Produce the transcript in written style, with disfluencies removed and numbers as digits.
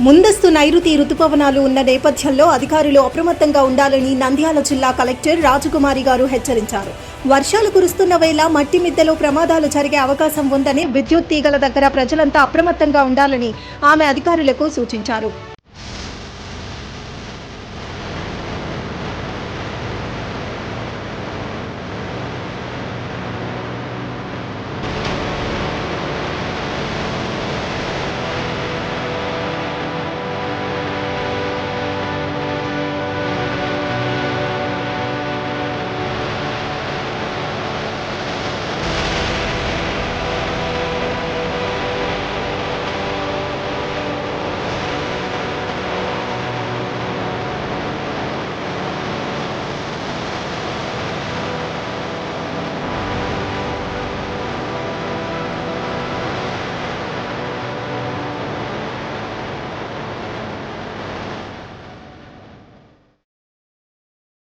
ముందస్తు నైరుతి రుతుపవనాలు ఉన్న నేపథ్యంలో అధికారులు అప్రమత్తంగా ఉండాలని నంద్యాల జిల్లా కలెక్టర్ రాజకుమారి గారు హెచ్చరించారు. వర్షాలు కురుస్తున్న వేళ మట్టి మిద్దెలో ప్రమాదాలు జరిగే అవకాశం ఉందని, విద్యుత్ తీగల దగ్గర ప్రజలంతా అప్రమత్తంగా ఉండాలని ఆమె అధికారులకు సూచించారు.